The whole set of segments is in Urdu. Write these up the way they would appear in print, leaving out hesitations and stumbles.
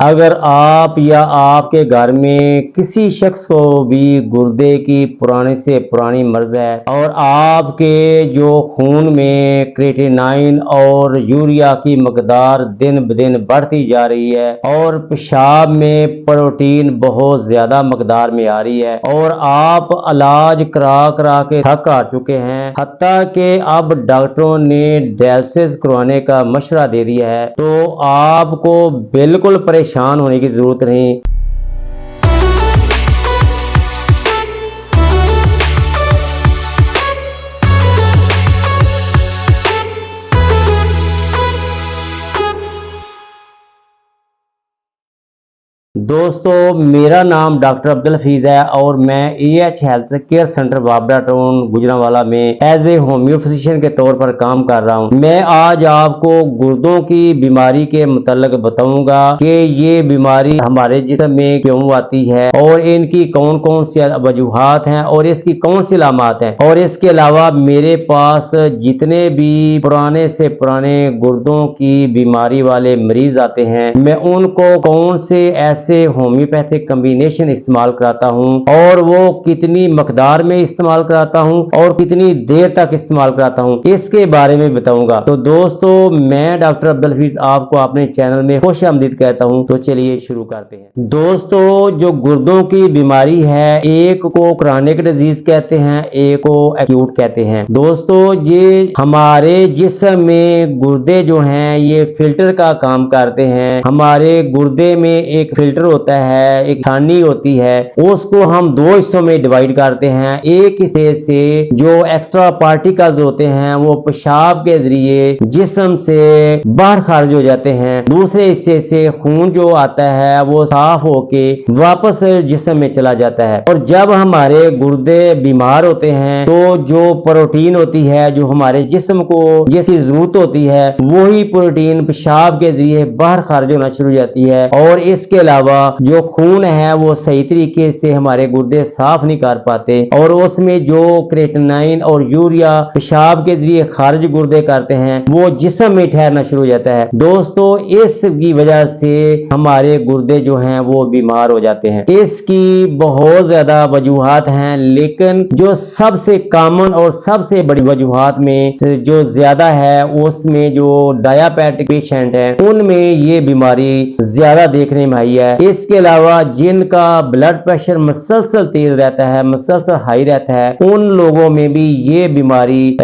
اگر آپ یا آپ کے گھر میں کسی شخص کو بھی گردے کی پرانے سے پرانی مرض ہے اور آپ کے جو خون میں کریٹینائن اور یوریا کی مقدار دن بدن بڑھتی جا رہی ہے اور پیشاب میں پروٹین بہت زیادہ مقدار میں آ رہی ہے اور آپ علاج کرا کے تھک آ چکے ہیں، حتیٰ کہ اب ڈاکٹروں نے ڈائلسس کروانے کا مشورہ دے دیا ہے، تو آپ کو بالکل پریشان ہونے کی ضرورت نہیں۔ دوستو، میرا نام ڈاکٹر عبدالحفیظ ہے اور میں AH health care centre Babra town Gujranwala میں ایز اے ہومیو فزیشین کے طور پر کام کر رہا ہوں۔ میں آج آپ کو گردوں کی بیماری کے متعلق بتاؤں گا کہ یہ بیماری ہمارے جسم میں کیوں آتی ہے اور ان کی کون کون سی وجوہات ہیں اور اس کی کون سی علامات ہیں، اور اس کے علاوہ میرے پاس جتنے بھی پرانے سے پرانے گردوں کی بیماری والے مریض آتے ہیں، میں ان کو کون سے ایسے ہومیوپیتھک کمبینیشن استعمال کراتا ہوں اور وہ کتنی مقدار میں استعمال کراتا ہوں اور کتنی دیر تک استعمال کراتا ہوں، اس کے بارے میں بتاؤں گا۔ تو دوستو، میں ڈاکٹر عبدالحفیظ آپ کو اپنے چینل میں خوش آمدید کہتا ہوں۔ تو چلیے شروع کرتے ہیں۔ دوستو، جو گردوں کی بیماری ہے، ایک کو کرونک ڈیزیز کہتے ہیں، ایک کو ایکیوٹ کہتے ہیں۔ دوستو، یہ ہمارے جسم میں گردے جو ہیں یہ فلٹر کا کام کرتے ہیں۔ ہمارے گردے میں ایک فلٹر ہوتا ہے، ایک تھانی ہوتی ہے، اس کو ہم دو حصوں میں ڈیوائیڈ کرتے ہیں۔ ایک حصے سے جو ایکسٹرا پارٹیکلز ہوتے ہیں وہ پیشاب کے ذریعے جسم سے باہر خارج ہو جاتے ہیں، دوسرے حصے سے خون جو آتا ہے وہ صاف ہو کے واپس جسم میں چلا جاتا ہے۔ اور جب ہمارے گردے بیمار ہوتے ہیں تو جو پروٹین ہوتی ہے جو ہمارے جسم کو جس کی ضرورت ہوتی ہے، وہی پروٹین پیشاب کے ذریعے باہر خارج ہونا شروع ہو جاتی ہے، اور اس کے علاوہ جو خون ہے وہ صحیح طریقے سے ہمارے گردے صاف نہیں کر پاتے، اور اس میں جو کریٹینائن اور یوریا پیشاب کے ذریعے خارج گردے کرتے ہیں وہ جسم میں ٹھہرنا شروع ہو جاتا ہے۔ دوستو، اس کی وجہ سے ہمارے گردے جو ہیں وہ بیمار ہو جاتے ہیں۔ اس کی بہت زیادہ وجوہات ہیں، لیکن جو سب سے کامن اور سب سے بڑی وجوہات میں جو زیادہ ہے اس میں جو ڈائیابیٹک پیشنٹ ہیں ان میں یہ بیماری زیادہ دیکھنے میں آئی ہے۔ اس کے علاوہ جن کا بلڈ پریشر مسلسل تیز رہتا ہے، مسلسل ہائی رہتا ہے، ان لوگوں میں بھی یہ بیماری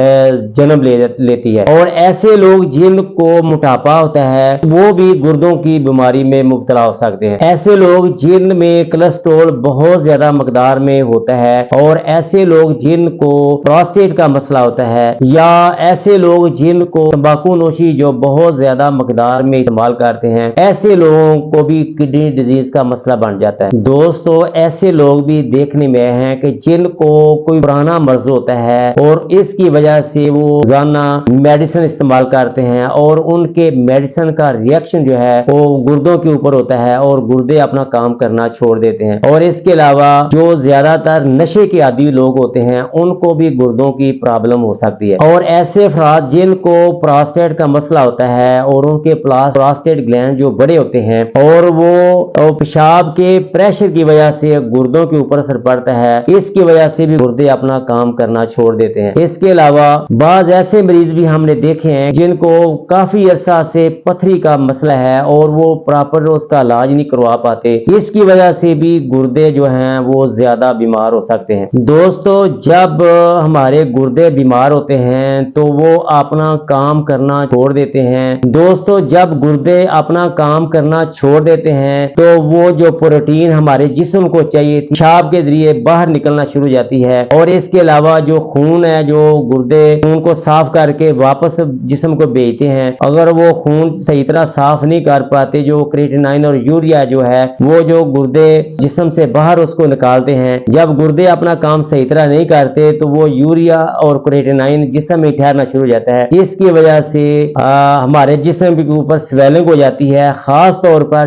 جنم لیتی ہے، اور ایسے لوگ جن کو موٹاپا ہوتا ہے وہ بھی گردوں کی بیماری میں مبتلا ہو سکتے ہیں۔ ایسے لوگ جن میں کولیسٹرول بہت زیادہ مقدار میں ہوتا ہے، اور ایسے لوگ جن کو پراسٹیٹ کا مسئلہ ہوتا ہے، یا ایسے لوگ جن کو تمباکو نوشی جو بہت زیادہ مقدار میں استعمال کرتے ہیں، ایسے لوگوں کو بھی کڈنی ڈیزیز کا مسئلہ بن جاتا ہے۔ دوستو، ایسے لوگ بھی دیکھنے میں ہیں کہ جن کو کوئی پرانا مرض ہوتا ہے اور اس کی وجہ سے وہ روزانہ میڈیسن استعمال کرتے ہیں، اور ان کے میڈیسن کا ریئیکشن جو ہے وہ گردوں کے اوپر ہوتا ہے اور گردے اپنا کام کرنا چھوڑ دیتے ہیں۔ اور اس کے علاوہ جو زیادہ تر نشے کے عادی لوگ ہوتے ہیں ان کو بھی گردوں کی پرابلم ہو سکتی ہے، اور ایسے افراد جن کو پراسٹیٹ کا مسئلہ ہوتا ہے اور ان کے پراسٹیٹ گلینڈ جو بڑے ہوتے ہیں اور وہ پیشاب کے پریشر کی وجہ سے گردوں کے اوپر اثر پڑتا ہے، اس کی وجہ سے بھی گردے اپنا کام کرنا چھوڑ دیتے ہیں۔ اس کے علاوہ بعض ایسے مریض بھی ہم نے دیکھے ہیں جن کو کافی عرصہ سے پتھری کا مسئلہ ہے اور وہ پراپر اس کا علاج نہیں کروا پاتے، اس کی وجہ سے بھی گردے جو ہیں وہ زیادہ بیمار ہو سکتے ہیں۔ دوستو، جب ہمارے گردے بیمار ہوتے ہیں تو وہ اپنا کام کرنا چھوڑ دیتے ہیں۔ دوستو، جب گردے اپنا کام کرنا چھوڑ دیتے ہیں تو وہ جو پروٹین ہمارے جسم کو چاہیے تھی پیشاب کے ذریعے باہر نکلنا شروع ہو جاتی ہے، اور اس کے علاوہ جو خون ہے جو گردے خون کو صاف کر کے واپس جسم کو بھیجتے ہیں، اگر وہ خون صحیح طرح صاف نہیں کر پاتے، جو کریٹینائن اور یوریا جو ہے وہ جو گردے جسم سے باہر اس کو نکالتے ہیں، جب گردے اپنا کام صحیح طرح نہیں کرتے تو وہ یوریا اور کریٹینائن جسم میں ٹھہرنا شروع ہو جاتا ہے۔ اس کی وجہ سے ہمارے جسم کے اوپر سویلنگ ہو جاتی ہے، خاص طور پر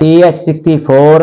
AH64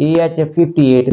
AH58